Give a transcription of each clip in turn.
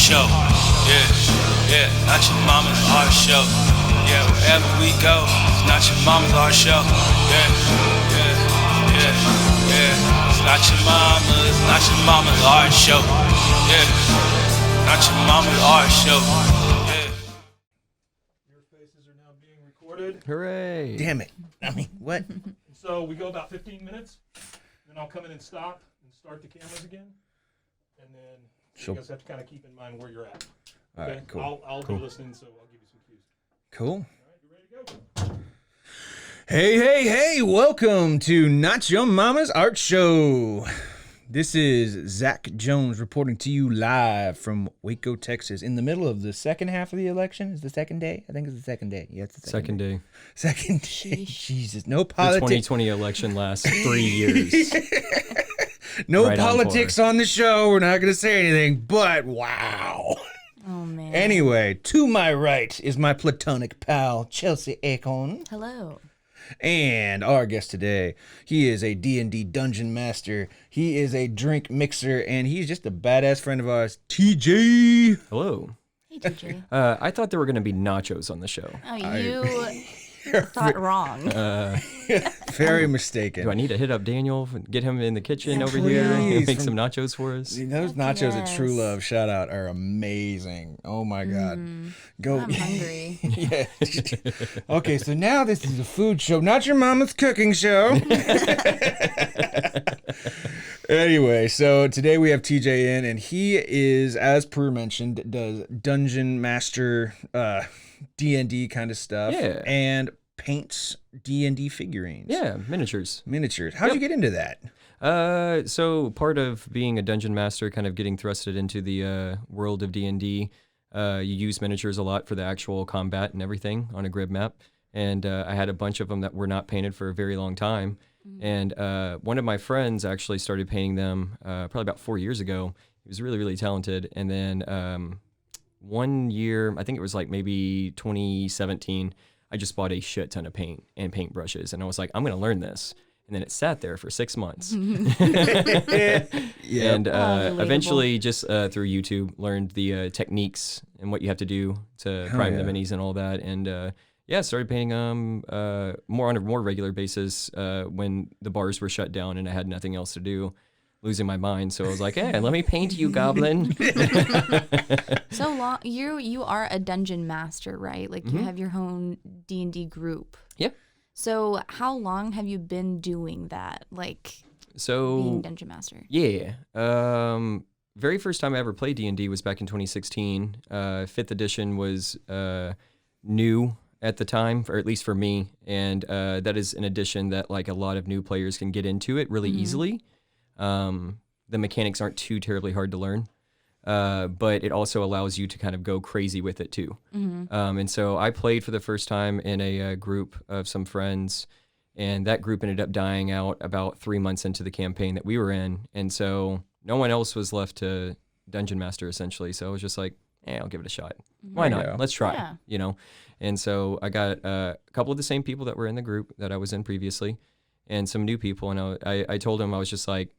show. Yeah, not your mama's our show. Yeah, wherever we go, it's not your mama's our show. Yeah. It's not your mama's our show. Yeah, not your mama's our show. Yeah. Your faces are now being recorded. Hooray! Damn it. I mean, what? So we go about 15 minutes, then I'll come in and stop and start the cameras again. And then you guys have to kind of keep in mind where you're at. All Okay? right, cool. I'll be listening, so I'll give you some cues. Cool. All right, you ready to go? Hey, welcome to Not Your Mama's Art Show. This is Zach Jones reporting to you live from Waco, Texas, in the middle of the second half of the election. Is the second day? I think it's the second day. Yeah, it's the Second day. Second day. Jesus, no The politics. 2020 election lasts 3 years. No Right on politics on the show. We're not going to say anything, but wow. Oh, man. Anyway, to my right is my platonic pal, Chelsea Acorn. Hello. And our guest today, he is a D&D dungeon master, he is a drink mixer, and he's just a badass friend of ours, TJ. Hello. Hey, TJ. I thought there were going to be nachos on the show. Oh, you thought wrong. Very mistaken. Do I need to hit up Daniel, get him in the kitchen over here, please. make some nachos for us? Those nachos at True yes. Love, shout out, are amazing. Oh my God. Go. I'm hungry. Yeah. Okay, so now this is a food show, not your mama's cooking show. Anyway, so today we have TJ in, and he is, as per mentioned, does dungeon master, D&D kind of stuff, Yeah. and paints D&D figurines. Yeah, miniatures. How'd you get into that? So part of being a dungeon master, kind of getting thrusted into the world of D&D, you use miniatures a lot for the actual combat and everything on a grid map. And I had a bunch of them that were not painted for a very long time. And one of my friends actually started painting them probably about 4 years ago. He was really, really talented. And then 1 year, I think it was like maybe 2017, I just bought a shit ton of paint and paintbrushes. And I was like, I'm going to learn this. And then it sat there for 6 months. And eventually, just through YouTube, learned the techniques and what you have to do to prime the minis and all that. And started painting them more on a more regular basis when the bars were shut down and I had nothing else to do, losing my mind. So I was like, hey, let me paint you, Goblin. So long. You are a dungeon master, right? Like you have your own D&D group. Yep. So how long have you been doing that? Like So being dungeon master? Yeah. Very first time I ever played D&D was back in 2016. 5th edition was new at the time, or at least for me. And that is an edition that like a lot of new players can get into it really easily. The mechanics aren't too terribly hard to learn. But it also allows you to kind of go crazy with it too. And so I played for the first time in a group of some friends, and that group ended up dying out about 3 months into the campaign that we were in. And so no one else was left to Dungeon Master essentially. So I was just like, I'll give it a shot. Why not? Yeah. Let's try, Yeah. And so I got a couple of the same people that were in the group that I was in previously and some new people. And I told them, I was just like,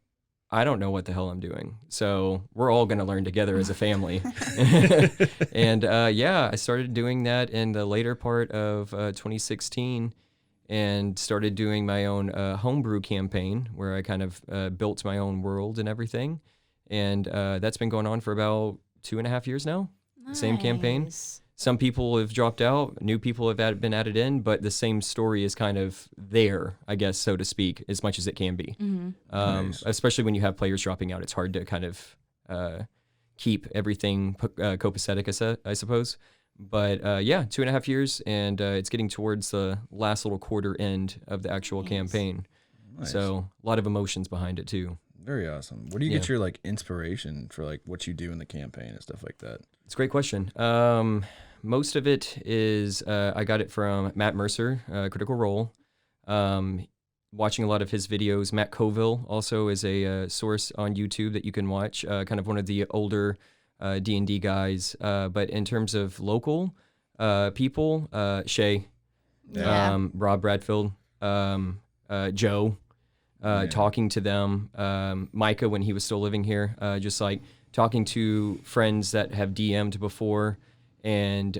I don't know what the hell I'm doing. So we're all going to learn together as a family. And I started doing that in the later part of 2016 and started doing my own homebrew campaign where I kind of built my own world and everything. And that's been going on for about 2.5 years now. Nice. Same campaign. Some people have dropped out, new people have been added in, but the same story is kind of there, I guess, so to speak, as much as it can be. Nice. Especially when you have players dropping out, it's hard to kind of keep everything copacetic, I suppose. But 2.5 years, and it's getting towards the last little quarter end of the actual campaign. Nice. So a lot of emotions behind it too. Very awesome. Where do you get your like inspiration for like what you do in the campaign and stuff like that? It's a great question. Most of it is I got it from Matt Mercer, Critical Role. Watching a lot of his videos. Matt Colville also is a source on YouTube that you can watch. Kind of one of the older D&D guys. But in terms of local people, Shay, Rob Bradfield, Joe. Talking to them, Micah when he was still living here, just like talking to friends that have DM'd before and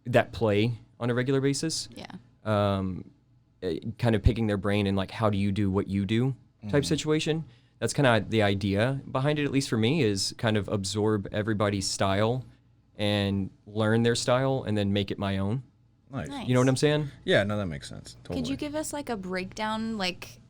that play on a regular basis. Yeah. Kind of picking their brain and like, how do you do what you do type situation. That's kind of the idea behind it, at least for me, is kind of absorb everybody's style and learn their style and then make it my own. Nice. Nice. You know what I'm saying? Yeah, no, that makes sense. Totally. Could you give us like a breakdown, like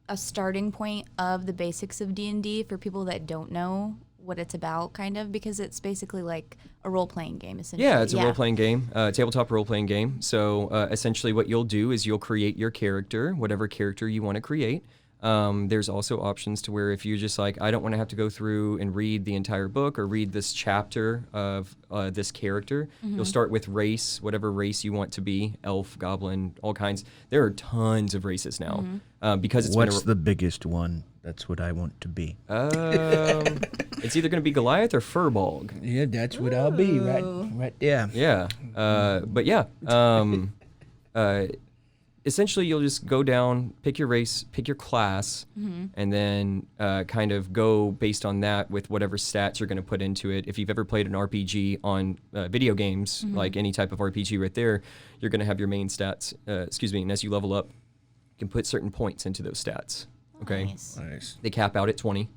a starting point of the basics of D&D for people that don't know what it's about, kind of? Because it's basically like a role-playing game, essentially. Yeah, it's a role-playing game, tabletop role-playing game. So essentially what you'll do is you'll create your character, whatever character you want to create. There's also options to where if you're just like, I don't want to have to go through and read the entire book or read this chapter of this character, you'll start with race, whatever race you want to be, elf, goblin, all kinds. There are tons of races now because it's What's the biggest one? That's what I want to be. it's either going to be Goliath or Furbolg. Yeah, that's what I'll be, right there. Yeah, but yeah. Essentially, you'll just go down, pick your race, pick your class, and then kind of go based on that with whatever stats you're going to put into it. If you've ever played an RPG on video games, like any type of RPG right there, you're going to have your main stats, and as you level up, you can put certain points into those stats. Okay? Nice. They cap out at 20.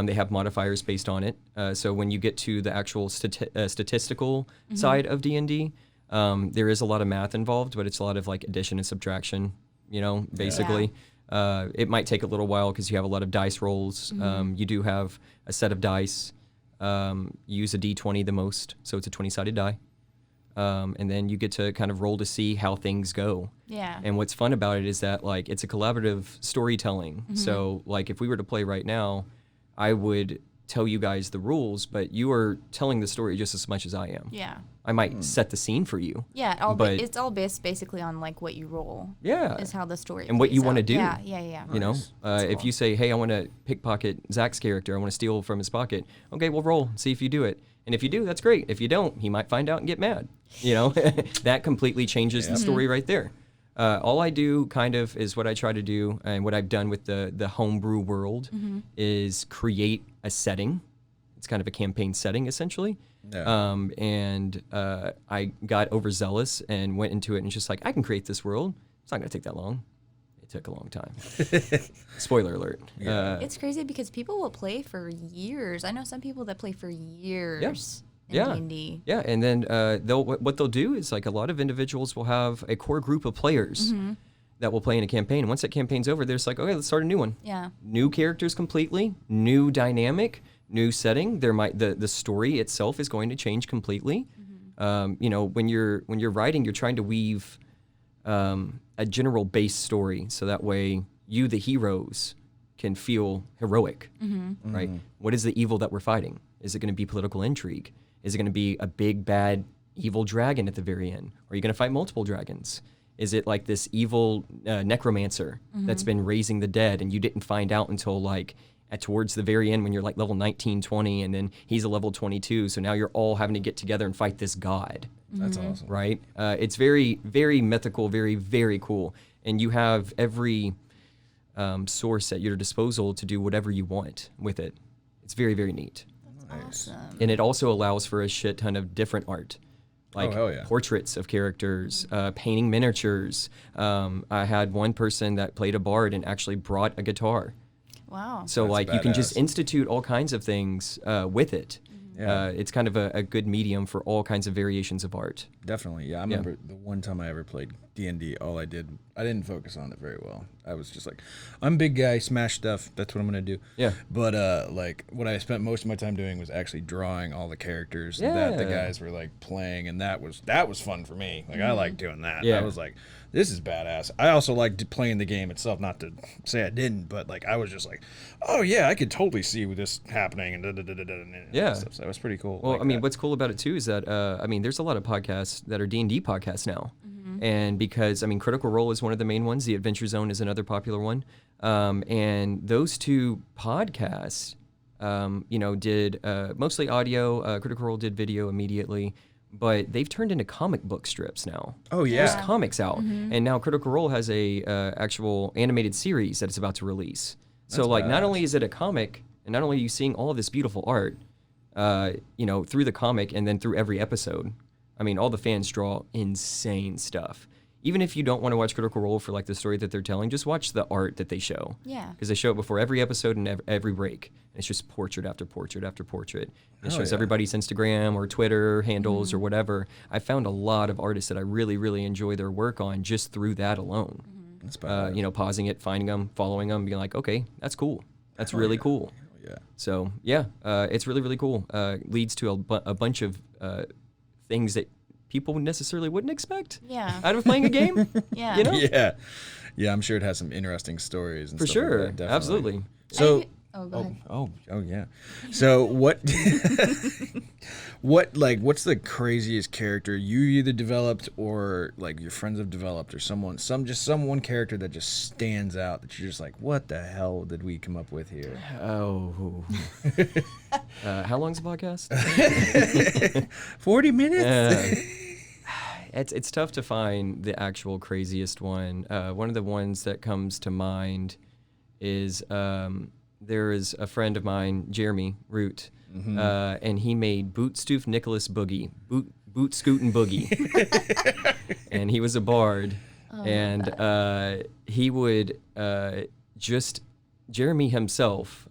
They have modifiers based on it. So when you get to the actual statistical side of D&D, there is a lot of math involved, but it's a lot of like addition and subtraction, basically. It might take a little while because you have a lot of dice rolls. You do have a set of dice. You use a D20 the most, so it's a 20-sided die. And then you get to kind of roll to see how things go. Yeah. And what's fun about it is that like it's a collaborative storytelling. So like if we were to play right now, I would tell you guys the rules, but you are telling the story just as much as I am. Yeah. I might set the scene for you. Yeah, but it's all based basically on like what you roll. Yeah. Is how the story And what you plays want to out. do. Yeah. You know, if cool. you say, hey, I want to pickpocket Zach's character, I want to steal from his pocket. Okay, we'll roll, see if you do it. And if you do, that's great. If you don't, he might find out and get mad. That completely changes the story right there. All I do kind of is what I try to do, and what I've done with the homebrew world is create a setting. It's kind of a campaign setting, essentially. Yeah. And I got overzealous and went into it and just like, I can create this world. It's not going to take that long. It took a long time. Spoiler alert. It's crazy because people will play for years. I know some people that play for years in D&D. Yeah, and then what they'll do is like a lot of individuals will have a core group of players that will play in a campaign. And once that campaign's over, they're just like, okay, let's start a new one. Yeah. New characters completely, new dynamic, new setting. The story itself is going to change completely. When you're writing, you're trying to weave a general base story, so that way you, the heroes, can feel heroic, right? What is the evil that we're fighting? Is it going to be political intrigue? Is it going to be a big bad evil dragon at the very end? Or are you going to fight multiple dragons? Is it like this evil necromancer that's been raising the dead and you didn't find out until like towards the very end when you're like level 19, 20, and then he's a level 22, so now you're all having to get together and fight this god. That's awesome. Right? It's very, very mythical, very, very cool. And you have every source at your disposal to do whatever you want with it. It's very, very neat. Awesome. And it also allows for a shit ton of different art. Like hell yeah. portraits of characters, painting miniatures. I had one person that played a bard and actually brought a guitar. Wow. So That's like you can just badass. institute all kinds of things with it. Yeah. It's kind of a good medium for all kinds of variations of art. Definitely, yeah. I remember the one time I ever played D&D, all I didn't focus on it very well. I was just like, I'm a big guy, smash stuff, that's what I'm going to do. Yeah. But like what I spent most of my time doing was actually drawing all the characters that the guys were like playing, and that was fun for me. Like I liked doing that. Yeah. I was like, this is badass. I also liked playing the game itself, not to say I didn't, but like I was just like, oh yeah, I could totally see this happening and Yeah. stuff. So that was pretty cool. Well, like I mean, that. what's cool about it too is that there's a lot of podcasts that are D&D podcasts now, and because Critical Role is one of the main ones, the Adventure Zone is another popular one, and those two podcasts, did mostly audio. Critical Role did video immediately, but they've turned into comic book strips now. Oh yeah. There's comics out, and now Critical Role has a actual animated series that it's about to release. So That's like, not badass. only is it a comic And not only are you seeing all of this beautiful art, through the comic and then through every episode. I mean, all the fans draw insane stuff. Even if you don't want to watch Critical Role for like the story that they're telling, just watch the art that they show. Yeah. Because they show it before every episode and every break. And it's just portrait after portrait after portrait. It shows everybody's Instagram or Twitter handles or whatever. I found a lot of artists that I really, really enjoy their work on just through that alone. That's badass. Pausing it, finding them, following them, being like, okay, that's cool. That's really cool. Yeah. So it's really, really cool. Leads to a bunch of things that people necessarily wouldn't expect out of playing a game. Yeah. You know? Yeah, I'm sure it has some interesting stories and For stuff sure. like that, definitely. Absolutely. So Go ahead. oh yeah. So what what's the craziest character you either developed or like your friends have developed or some one character that just stands out that you're just like, what the hell did we come up with here? Oh. How long's the podcast? 40 minutes? It's tough to find the actual craziest one. One of the ones that comes to mind is there is a friend of mine, Jeremy Root, and he made Bootstoof Nicholas Boogie, Boot Scootin' Boogie, and he was a bard, he would Jeremy himself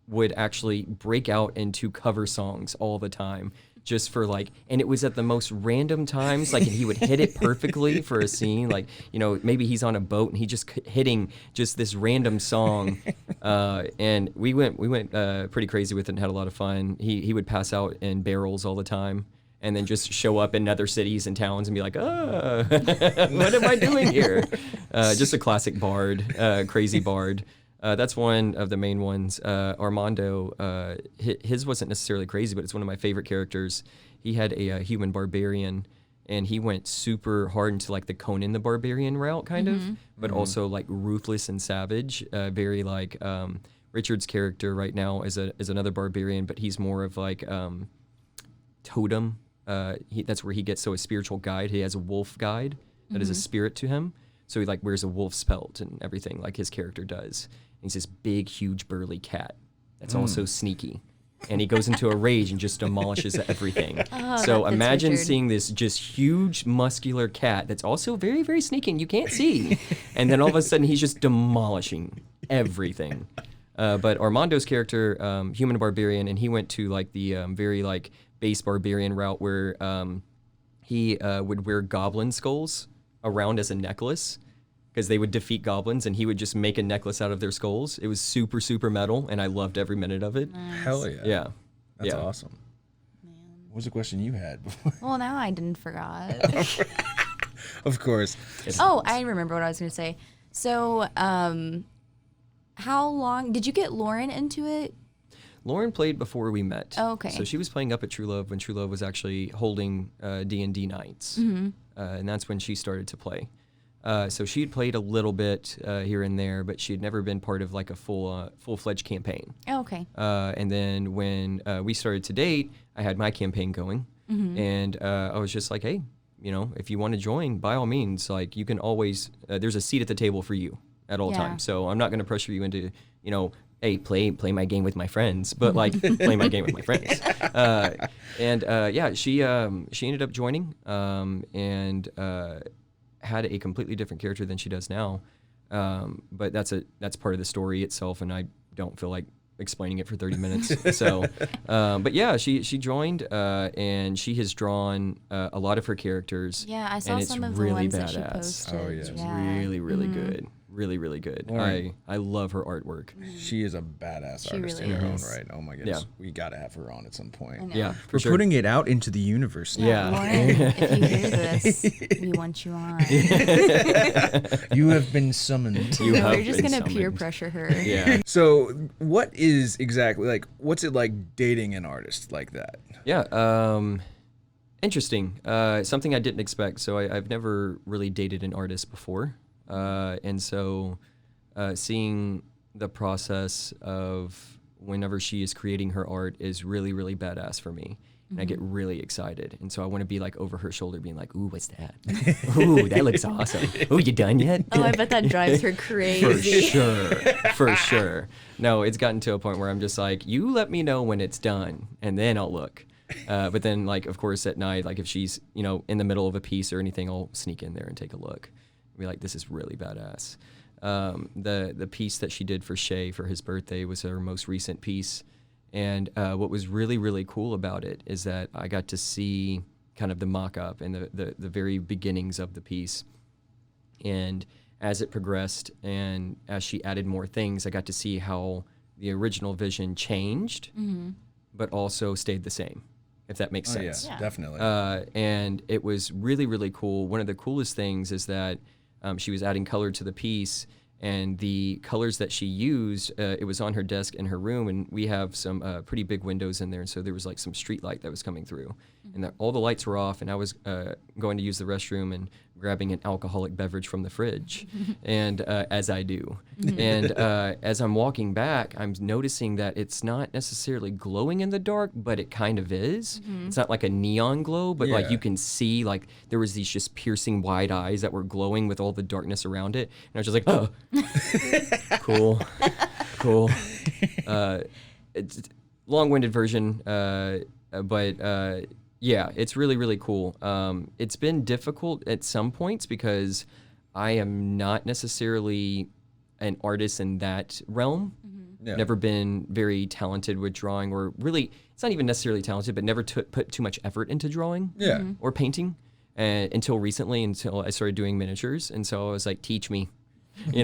would actually break out into cover songs all the time. Just for and it was at the most random times, he would hit it perfectly for a scene, maybe he's on a boat and he just hitting just this random song, and we went pretty crazy with it and had a lot of fun. He would pass out in barrels all the time, and then just show up in other cities and towns and be like, what am I doing here? Just a classic bard, crazy bard. That's one of the main ones. Armando, his wasn't necessarily crazy, but it's one of my favorite characters. He had a human barbarian, and he went super hard into the Conan the Barbarian route, kind of, but also ruthless and savage. Very Richard's character right now is another barbarian, but he's more of totem. That's where he gets a spiritual guide. He has a wolf guide that is a spirit to him. So he wears a wolf's pelt and everything like his character does. He's this big, huge, burly cat that's also sneaky. And he goes into a rage and just demolishes everything. So imagine Richard. seeing this just huge, muscular cat that's also very, very sneaky and you can't see. And then all of a sudden he's just demolishing everything. But Armando's character, human barbarian, and he went to the very base barbarian route where he would wear goblin skulls around as a necklace, because they would defeat goblins, and he would just make a necklace out of their skulls. It was super, super metal, and I loved every minute of it. Hell yeah. Yeah. That's awesome. What was the question you had before? Well, now I didn't forgot. Of course. Oh, I remember what I was going to say. So, how long did you get Lauren into it? Lauren played before we met. Oh, okay. So she was playing up at True Love when True Love was actually holding D&D nights. And that's when she started to play. So she had played a little bit here and there, but she had never been part of a full-fledged campaign. Oh, okay. And then when we started to date, I had my campaign going, and I was just like, hey, if you want to join, by all means, you can always, there's a seat at the table for you at all times. So I'm not going to pressure you into, hey, play my game with my friends, but play my game with my friends. She ended up joining, and had a completely different character than she does now. But that's part of the story itself, and I don't feel like explaining it for 30 minutes. So, but yeah, she joined, and she has drawn a lot of her characters. Yeah, I saw and some it's of the really ones that she badass. posted. Oh, yeah. It's really, really good. Really, really good. Lauren. I love her artwork. She is a badass She artist really in her own is. right. Oh my goodness. Yeah. We got to have her on at some point. I know. Yeah, for We're sure. putting it out into the universe now. Yeah. Lauren, if you hear this, we want you on. You have been summoned. You have We're just been gonna peer summoned. pressure her. Yeah. So, what is exactly what's it like dating an artist like that? Yeah. Interesting. Something I didn't expect. So I've never really dated an artist before. And so seeing the process of whenever she is creating her art is really, really badass for me. and I get really excited. And so I want to be like over her shoulder being like, ooh, what's that? Ooh, that looks awesome. Ooh, you done yet? Oh, I bet that drives her crazy. For sure. No, it's gotten to a point where I'm just like, you let me know when it's done, and then I'll look. But then, like, of course, at night, like if she's, in the middle of a piece or anything, I'll sneak in there and take a look. And be like, this is really badass. The piece that she did for Shay for his birthday was her most recent piece. And what was really, really cool about it is that I got to see kind of the mock-up and the very beginnings of the piece. And as it progressed and as she added more things, I got to see how the original vision changed, but also stayed the same, if that makes sense. Yeah, definitely. And it was really, really cool. One of the coolest things is that she was adding color to the piece, and the colors that she used, it was on her desk in her room, and we have some pretty big windows in there, and so there was like some street light that was coming through, and all the lights were off, and I was going to use the restroom and grabbing an alcoholic beverage from the fridge, and as I do. And as I'm walking back, I'm noticing that it's not necessarily glowing in the dark, but it kind of is. It's not like a neon glow, but like you can see, like there was these just piercing wide eyes that were glowing with all the darkness around it. And I was just like, oh, cool. It's long-winded version, but yeah, it's really, really cool. It's been difficult at some points because I am not necessarily an artist in that realm. Yeah. Never been very talented with drawing, or really, it's not even necessarily talented, but never put too much effort into drawing or painting until recently, until I started doing miniatures. And so I was like, teach me. You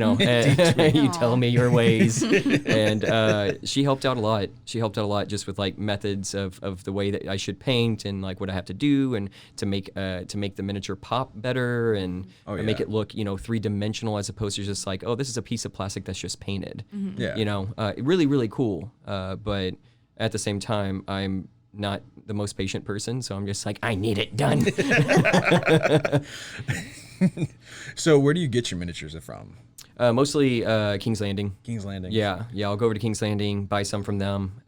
tell me your ways. And she helped out a lot. She helped out a lot just with like methods of the way that I should paint and like what I have to do and to make the miniature pop better and make it look, three-dimensional as opposed to just like, oh, this is a piece of plastic that's just painted. Really, really cool. But at the same time, I'm not the most patient person, so I'm just like, I need it done. So where do you get your miniatures from? Mostly King's Landing. King's Landing. Yeah, I'll go over to King's Landing, buy some from them.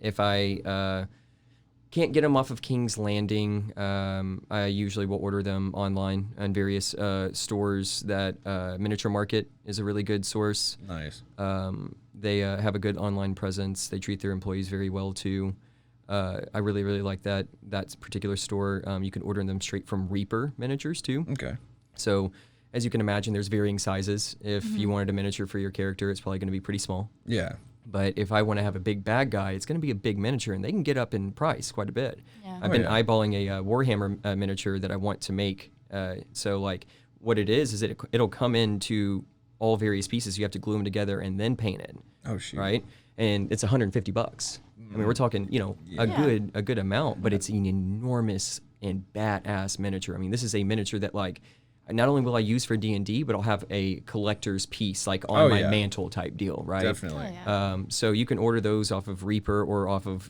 If I can't get them off of King's Landing, I usually will order them online on various stores. That Miniature Market is a really good source. Nice. They have a good online presence. They treat their employees very well too. I really, really like that particular store. You can order them straight from Reaper Miniatures too. Okay. So, as you can imagine, there's varying sizes. If you wanted a miniature for your character, it's probably going to be pretty small. Yeah. But if I want to have a big bad guy, it's going to be a big miniature, and they can get up in price quite a bit. Yeah. I've been eyeballing a Warhammer miniature that I want to make. So, like, what it is it'll come into all various pieces. You have to glue them together and then paint it. Oh, shoot. Right? And it's $150. I mean, we're talking, a good amount, but it's an enormous and badass miniature. I mean, this is a miniature that, like, not only will I use for D&D, but I'll have a collector's piece, like, on my mantle type deal, right? Definitely. So you can order those off of Reaper or off of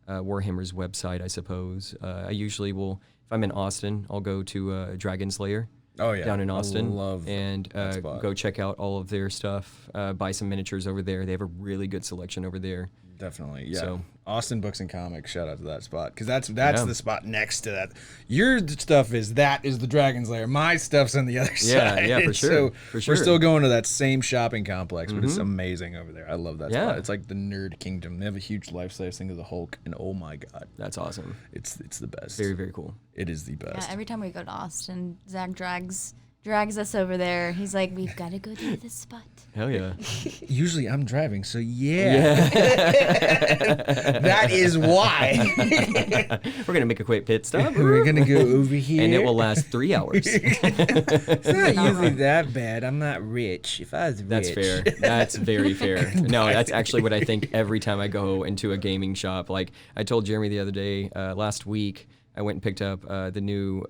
Warhammer's website, I suppose. I usually will, if I'm in Austin, I'll go to Dragon's Lair. Down in Austin, and go check out all of their stuff. Buy some miniatures over there. They have a really good selection over there. Definitely, yeah. So, Austin Books and Comics, shout out to that spot, because that's the spot next to that. Your stuff is the Dragon's Lair. My stuff's on the other side. Yeah, for sure. So we're still going to that same shopping complex, but it's amazing over there. I love that spot. It's like the nerd kingdom. They have a huge life-size thing of the Hulk, and oh my god, that's awesome. It's the best. Very, very cool. It is the best. Yeah, every time we go to Austin, Zach drags us over there. He's like, we've got to go to this spot. Hell yeah. Usually I'm driving, so yeah. That is why. We're going to make a quick pit stop. We're going to go over here. And it will last 3 hours. It's not usually that bad. I'm not rich. If I was rich. That's fair. That's very fair. No, that's actually what I think every time I go into a gaming shop. Like, I told Jeremy the other day, last week, I went and picked up the new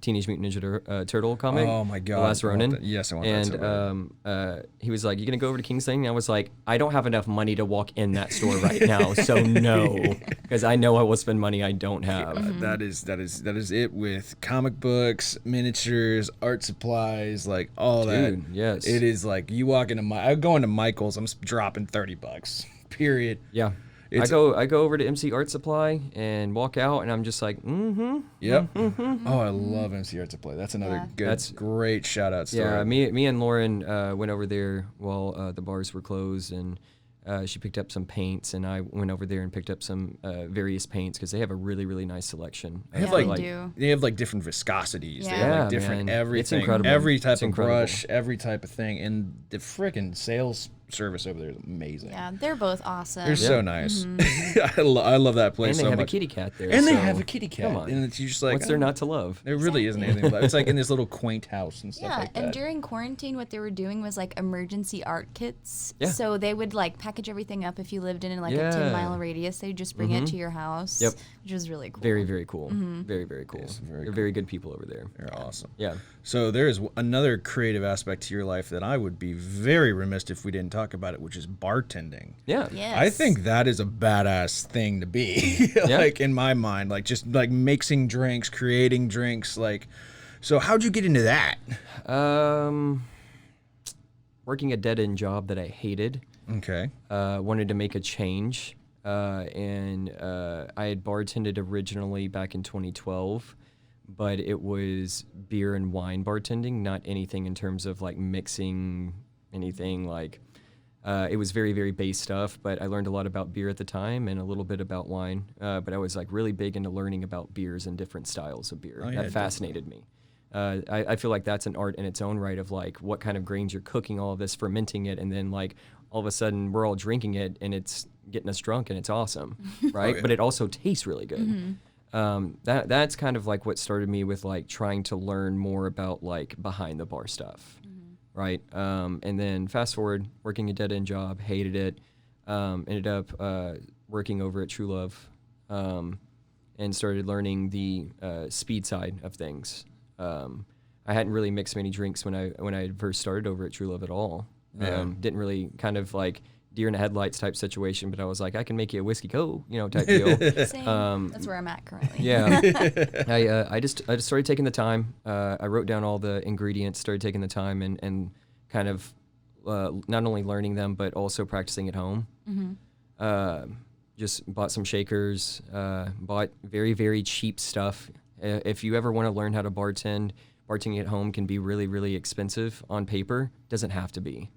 Teenage Mutant Ninja Turtle comic. Oh my god! The Last Ronin. Yes, I want that so bad. He was like, "You gonna go over to King's Landing?" I was like, "I don't have enough money to walk in that store right now, so no, because I know I will spend money I don't have." That is it with comic books, miniatures, art supplies, like all that. Yes. It is like you walk into I go into Michael's, I'm dropping $30. Period. Yeah. I go over to MC Art Supply and walk out, and I'm just like, Yep. Oh, I love MC Art Supply. That's another great shout out story. Yeah, me and Lauren went over there while the bars were closed, and she picked up some paints, and I went over there and picked up some various paints because they have a really, really nice selection. They have like different viscosities. Yeah. They have like Yeah, different man. everything. It's incredible. Every type It's of incredible. brush, every type of thing. And the freaking sales service over there is amazing. Yeah, they're both awesome. They're so nice. I love that place And they so have much. a kitty cat there. And they so have a kitty cat. Come on. And it's just like, What's there not to love? there really isn't anything about it. It's like in this little quaint house and stuff Yeah, like that. and during quarantine, what they were doing was like emergency art kits. Yeah. So they would like package everything up if you lived in like a Yeah. 10-mile radius. They'd just bring it to your house. Yep. Which was really cool. Very, very cool. Very, very cool. very They're very good people over there. They're awesome. Yeah. So there is another creative aspect to your life that I would be very remiss if we didn't talk about it, which is bartending. Yeah. Yes. I think that is a badass thing to be, like in my mind, like just like mixing drinks, creating drinks. Like, so how'd you get into that? Working a dead-end job that I hated. Okay. Wanted to make a change, and I had bartended originally back in 2012, but it was beer and wine bartending, not anything in terms of like mixing anything like. It was very, very base stuff, but I learned a lot about beer at the time and a little bit about wine. But I was like really big into learning about beers and different styles of beer. yeah, That fascinated me. I feel like that's an art in its own right of like what kind of grains you're cooking, all of this, fermenting it, and then like all of a sudden we're all drinking it and it's getting us drunk and it's awesome, right? But it also tastes really good. That's kind of like what started me with like trying to learn more about like behind the bar stuff. Right. And then fast forward, working a dead end job, hated it. Ended up working over at True Love, and started learning the speed side of things. I hadn't really mixed many drinks when I first started over at True Love at all. Didn't really kind of like deer in the headlights type situation, but I was like, I can make you a whiskey go, type deal. Same. That's where I'm at currently. Yeah, I just started taking the time. I wrote down all the ingredients, started taking the time, and kind of not only learning them but also practicing at home. Just bought some shakers. Bought very, very cheap stuff. If you ever want to learn how to bartending at home can be really, really expensive on paper. Doesn't have to be.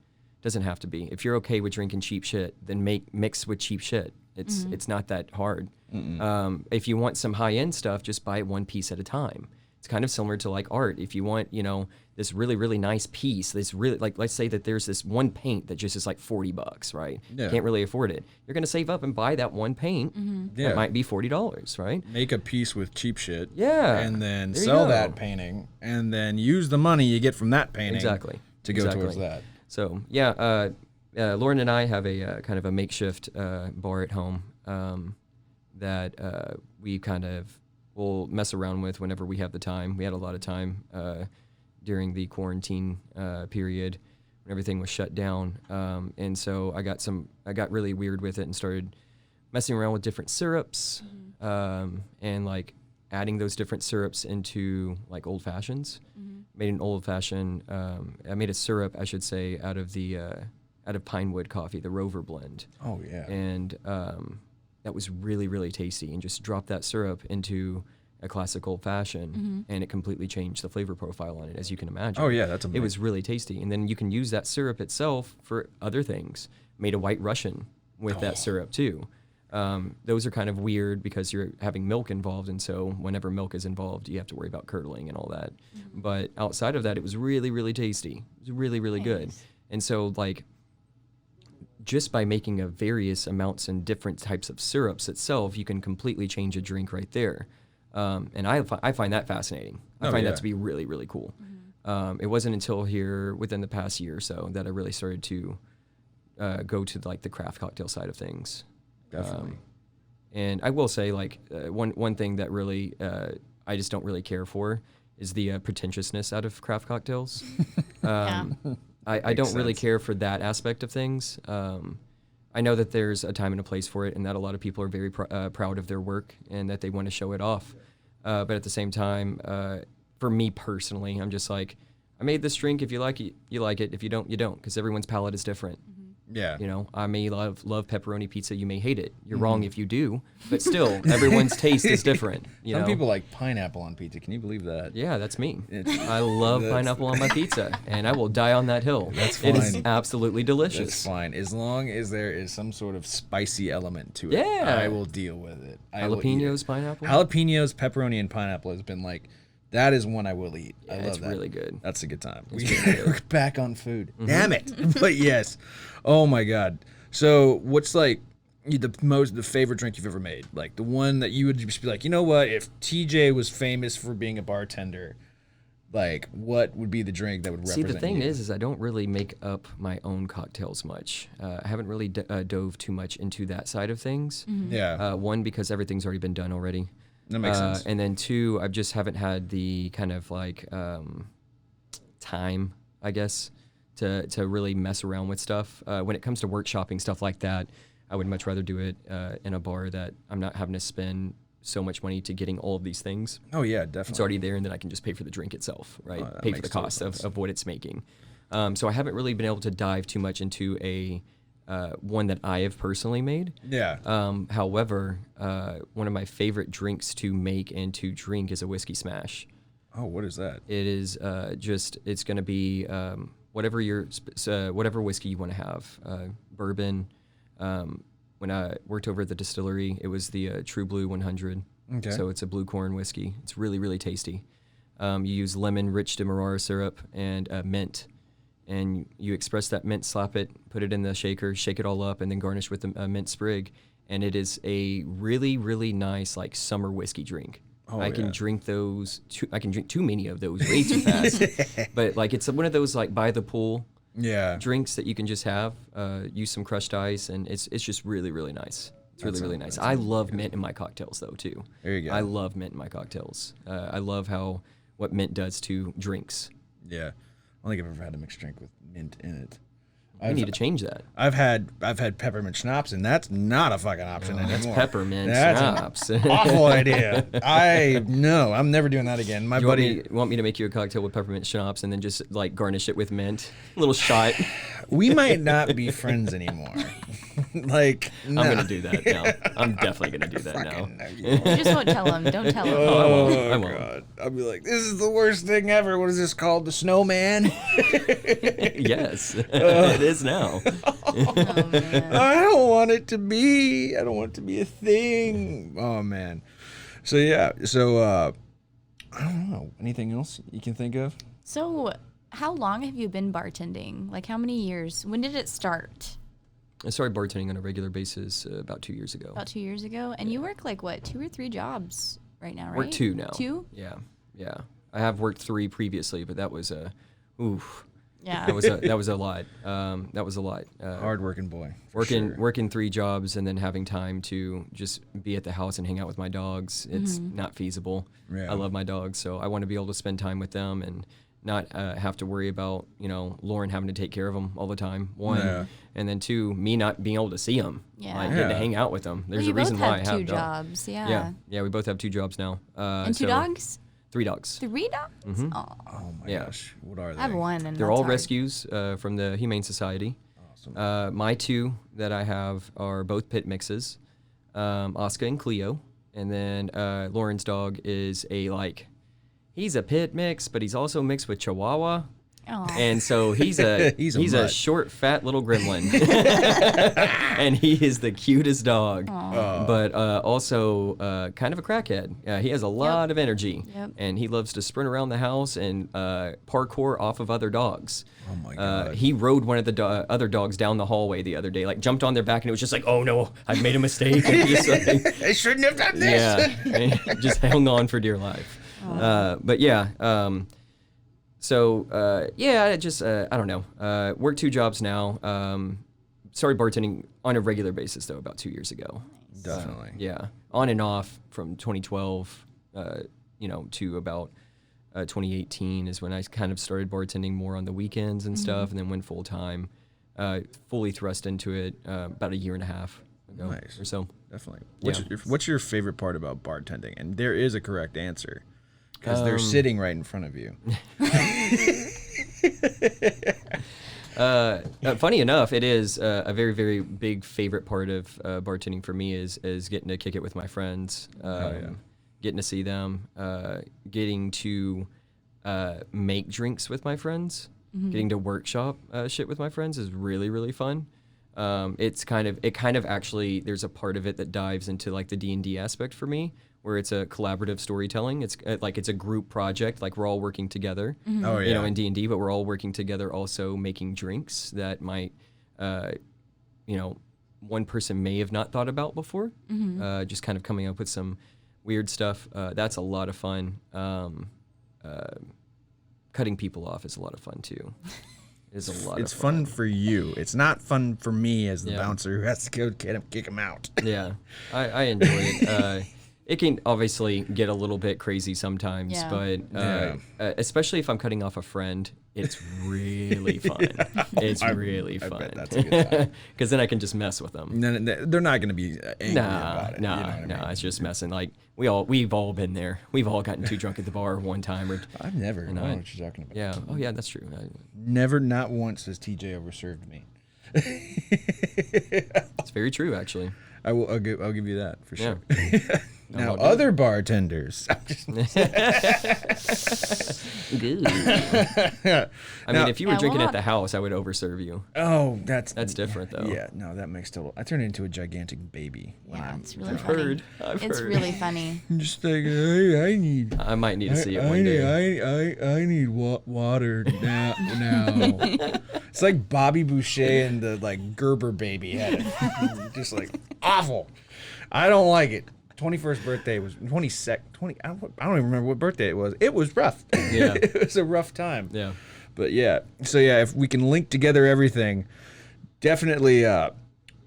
If you're okay with drinking cheap shit, then mix with cheap shit. It's not that hard. If you want some high end stuff, just buy it one piece at a time. It's kind of similar to like art. If you want, this really, really nice piece, this really like let's say that there's this one paint that just is like $40, right? Yeah. Can't really afford it. You're gonna save up and buy that one paint. Yeah. That might be $40, right? Make a piece with cheap shit. Yeah. And then There you sell go. that painting, and then use the money you get from that painting Exactly. to go towards that. So yeah, Lauren and I have a kind of a makeshift bar at home that we kind of will mess around with whenever we have the time. We had a lot of time during the quarantine period when everything was shut down, and so I got really weird with it and started messing around with different syrups and like adding those different syrups into like old fashions. Made an old fashioned. I made a syrup, I should say, out of Pinewood coffee, the Rover blend. Oh yeah. And that was really, really tasty. And just dropped that syrup into a classic old fashioned, and it completely changed the flavor profile on it, as you can imagine. Oh yeah, that's It amazing. was really tasty. And then you can use that syrup itself for other things. Made a White Russian with that syrup too. Those are kind of weird because you're having milk involved, and so whenever milk is involved, you have to worry about curdling and all that. But outside of that, it was really, really tasty. It was really, really good. And so, like, just by making a various amounts and different types of syrups itself, you can completely change a drink right there. And I find that fascinating. I find that to be really, really cool. It wasn't until here within the past year or so that I really started to go to like the craft cocktail side of things. Definitely. And I will say, like, one thing that really I just don't really care for is the pretentiousness out of craft cocktails. I don't really care for that aspect of things. I know that there's a time and a place for it, and that a lot of people are very proud of their work and that they want to show it off. But at the same time, for me personally, I'm just like, I made this drink. If you like it, you like it. If you don't, you don't, because everyone's palate is different. Yeah. You know, I may love pepperoni pizza. You may hate it. You're wrong if you do, but still, everyone's taste is different. Some people like pineapple on pizza. Can you believe that? Yeah, that's me. It's- I love pineapple on my pizza, and I will die on that hill. That's It is fine. absolutely delicious. That's fine. As long as there is some sort of spicy element to it, Yeah. I will deal with it. I will eat Jalapenos, it. pineapple. Jalapenos, pepperoni, and pineapple has been like, that is one I will eat. I love it's that. really good. That's a good time. really We're back on food. Damn it. But yes. Oh my God. So what's like the favorite drink you've ever made? Like the one that you would just be like, you know what? If TJ was famous for being a bartender, like what would be the drink that would represent See, the thing you? is I don't really make up my own cocktails much. I haven't really dove too much into that side of things. Yeah. One, because everything's already been done already. That makes sense. And then two, I just haven't had the kind of like time, I guess, to really mess around with stuff. When it comes to workshopping stuff like that, I would much rather do it in a bar that I'm not having to spend so much money to getting all of these things. Oh yeah, It's definitely. already there, and then I can just pay for the drink itself, right? that Pay for makes the total cost sense. of what it's making. So I haven't really been able to dive too much into a one that I have personally made. Yeah. However, one of my favorite drinks to make and to drink is a whiskey smash. Oh, what is that? It is it's going to be whatever whatever whiskey you want to have. Bourbon. When I worked over at the distillery, it was the True Blue 100. Okay. So it's a blue corn whiskey. It's really, really tasty. You use lemon, rich Demerara syrup, and mint. And you express that mint, slap it, put it in the shaker, shake it all up, and then garnish with a mint sprig. And it is a really, really nice like summer whiskey drink. Oh, I can yeah. drink those. I can drink too many of those way too fast. But like it's one of those like by the pool Yeah. drinks that you can just have. Use some crushed ice, and it's just really, really nice. It's really, really nice. I love mint in my cocktails though too. There you go. I love mint in my cocktails. I love what mint does to drinks. Yeah. I don't think I've ever had a mixed drink with mint in it. We need to change that. I've had peppermint schnapps, and that's not a fucking option anymore. That's peppermint That's an schnapps. awful idea. I'm never doing that again. My You buddy, want me to make you a cocktail with peppermint schnapps and then just like garnish it with mint? A little shot. we might not be friends anymore. Like, no. I'm gonna do that now. I'm definitely gonna do that now. No, you won't. Just won't tell him. Don't tell him. I won't. God. I'll be like, this is the worst thing ever. What is this called? The snowman? Yes, it is now. Oh, man. I don't want it to be. I don't want it to be a thing. Oh man. So yeah. So I don't know. Anything else you can think of? So, how long have you been bartending? Like, how many years? When did it start? I started bartending on a regular basis about 2 years ago. About 2 years ago? And you work like, what, 2 or 3 jobs right now, right? Work 2 now. 2? Yeah. I have worked 3 previously, but that was oof. Yeah. That was a lot. That was a lot. Hard-working boy. for sure. Working 3 jobs and then having time to just be at the house and hang out with my dogs. It's not feasible. Yeah. I love my dogs, so I want to be able to spend time with them and not have to worry about Lauren having to take care of them all the time. 1, Yeah. and then 2, me not being able to see them. Yeah. Like getting to Yeah. hang out with them. There's Well, a reason you why both I have have 2 dogs. jobs. Yeah. Yeah, we both have 2 jobs now. And 2 so dogs? 3 dogs. 3 dogs? Aw. Oh my Yeah. gosh. What are they? I have 1. And They're that's all hard. rescues from the Humane Society. Awesome. My 2 that I have are both pit mixes, Oscar and Cleo, and then Lauren's dog is he's a pit mix, but he's also mixed with Chihuahua, Aw. and so he's a He's a he's a mutt. short, fat little gremlin, and he is the cutest dog, but also kind of a crackhead. He has a lot of energy, Yep. and he loves to sprint around the house and parkour off of other dogs. Oh my God. He rode one of the other dogs down the hallway the other day, like jumped on their back, and it was just like, oh no, I've made a mistake. And he just, like, I shouldn't have done this. yeah, and he just hung on for dear life. But yeah, I just I don't know. Work 2 jobs now. Started bartending on a regular basis though about 2 years ago. Definitely. Yeah, on and off from 2012, to about 2018 is when I kind of started bartending more on the weekends and stuff, and then went full time, fully thrust into it about 1.5 years ago Nice. or so. Definitely. Yeah. What's your favorite part about bartending? And there is a correct answer because they're sitting right in front of you. Funny enough, it is a very, very big favorite part of bartending for me is getting to kick it with my friends, getting to see them, getting to make drinks with my friends, getting to workshop shit with my friends is really, really fun. It kind of actually, there's a part of it that dives into like the D&D aspect for me, where it's a collaborative storytelling. It's like it's a group project, like we're all working together. Oh yeah. You know, in D&D, but we're all working together, also making drinks that might, one person may have not thought about before. Just kind of coming up with some weird stuff. That's a lot of fun. Cutting people off is a lot of fun too. It's a lot. It's of fun for you. It's not fun for me as the Yeah. bouncer who has to go kick him out. Yeah, I enjoy it. It can obviously get a little bit crazy sometimes, Yeah. but especially if I'm cutting off a friend, it's really fun. It's really fun. I bet that's a good time. Because then I can just mess with them. No, they're not going to be angry about it. Nah, you know what I mean? it's just messing. Like we've all been there. We've all gotten too drunk at the bar one time. Or I've never. I don't know I- what you're talking about. yeah, oh yeah, that's true. Never, not once has TJ overserved me. It's very true, actually. I'll give you that for Yeah. sure. Now, I'll do other bartenders. I'm just- I mean, if you were Yeah, drinking well, at the house, I would overserve you. oh, that's different, though. Yeah, no, that makes total. I turn into a gigantic baby. When Yeah, I'm it's really I've funny. heard. I've It's heard. really funny. just like, hey, I need. I might need to see it one day. I need water now. It's like Bobby Boucher and the like Gerber baby had it. Just like awful. I don't like it. 21st birthday was 22nd. I don't even remember what birthday it was. It was rough. Yeah. It was a rough time. Yeah. But yeah. So yeah, if we can link together everything, definitely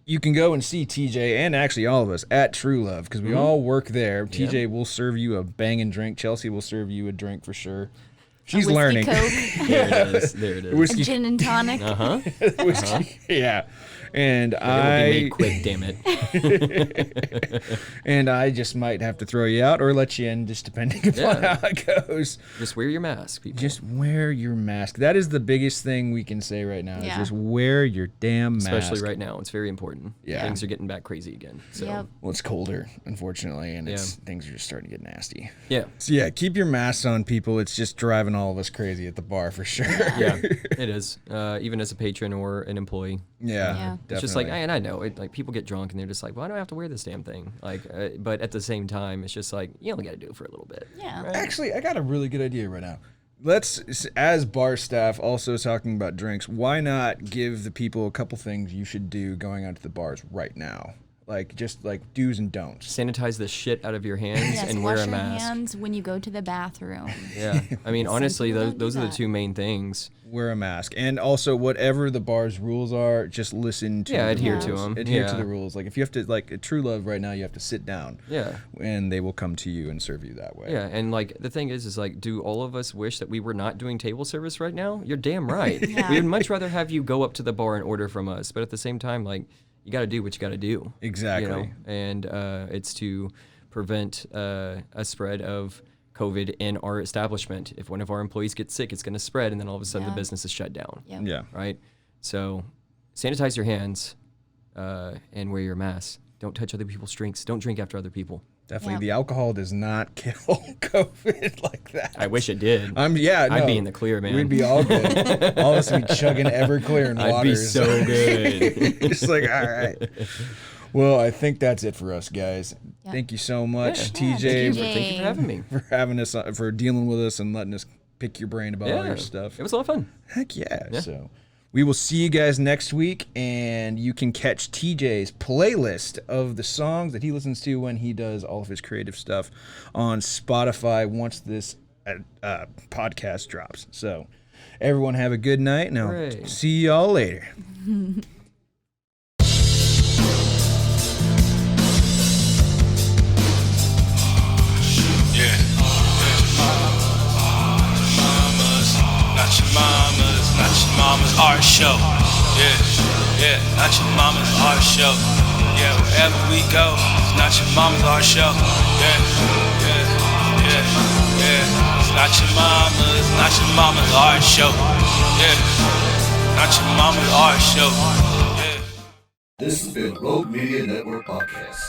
you can go and see TJ and actually all of us at True Love because we all work there. TJ will serve you a banging drink. Chelsea will serve you a drink for sure. She's A whiskey learning. Coke, There it is. There it is. a Whiskey, gin and tonic. whiskey. Yeah. And It will be made quick, damn it. and I just might have to throw you out or let you in, just depending upon Yeah. how it goes. Just wear your mask, people. Just wear your mask. That is the biggest thing we can say right now. Is Yeah. just wear your damn mask. Especially right now. It's very important. Yeah. Things are getting back crazy again. So, Yep. Well, it's colder, unfortunately, and things are just starting to get nasty. yeah. So yeah, keep your masks on, people. It's just driving all of us crazy at the bar for sure. Yeah, it is. Even as a patron or an employee. Yeah, Yeah. It's just like, definitely. and I know it. Like people get drunk and they're just like, "Why do I have to wear this damn thing?" Like, but at the same time, it's just like you only got to do it for a little bit. Yeah. Right? Actually, I got a really good idea right now. Let's, as bar staff, also talking about drinks, why not give the people a couple things you should do going out to the bars right now? Like, just like do's and don'ts. Sanitize the shit out of your hands Yes, and wash wear a your mask. hands when you go to the bathroom. Yeah, I mean, honestly, people those don't do those are the that. two main things. Wear a mask. And also, whatever the bar's rules are, just listen to Yeah, the adhere to rules. 'em. Adhere to Yeah. the rules. Like, if you have to, like, at True Love right now, you have to sit down. Yeah. And they will come to you and serve you that way. Yeah, and like the thing is like, do all of us wish that we were not doing table service right now? You're damn right. Yeah. We would much rather have you go up to the bar and order from us, but at the same time, like, you got to do what you got to do. Exactly. You know? And it's to prevent a spread of COVID in our establishment. If one of our employees gets sick, it's going to spread, and then all of a sudden the Yeah. business is shut down. Yep. Yeah. Right? So sanitize your hands and wear your mask. Don't touch other people's drinks. Don't drink after other people. Definitely. Yeah. The alcohol does not kill COVID like that. I wish it did. Yeah, I'd be no. in the clear, man. We'd be all good. All of us would be chugging Everclear and I'd water. be so good. Just like, all right. Well, I think that's it for us, guys. Yeah. Thank you so much, Yeah. TJ, Thank you for having me. for having us, for dealing with us and letting us pick your brain about all your stuff. It was a lot of fun. Heck yeah. So we will see you guys next week, and you can catch TJ's playlist of the songs that he listens to when he does all of his creative stuff on Spotify once this podcast drops. So everyone have a good night, and I'll Hooray. see y'all later. Yeah. Not your mama's art show. Yeah, not your mama's art show. Yeah, wherever we go, it's not your mama's art show. Yeah. It's not your mama's art show. Yeah, not your mama's art show. Yeah. This has been Rogue Media Network Podcast.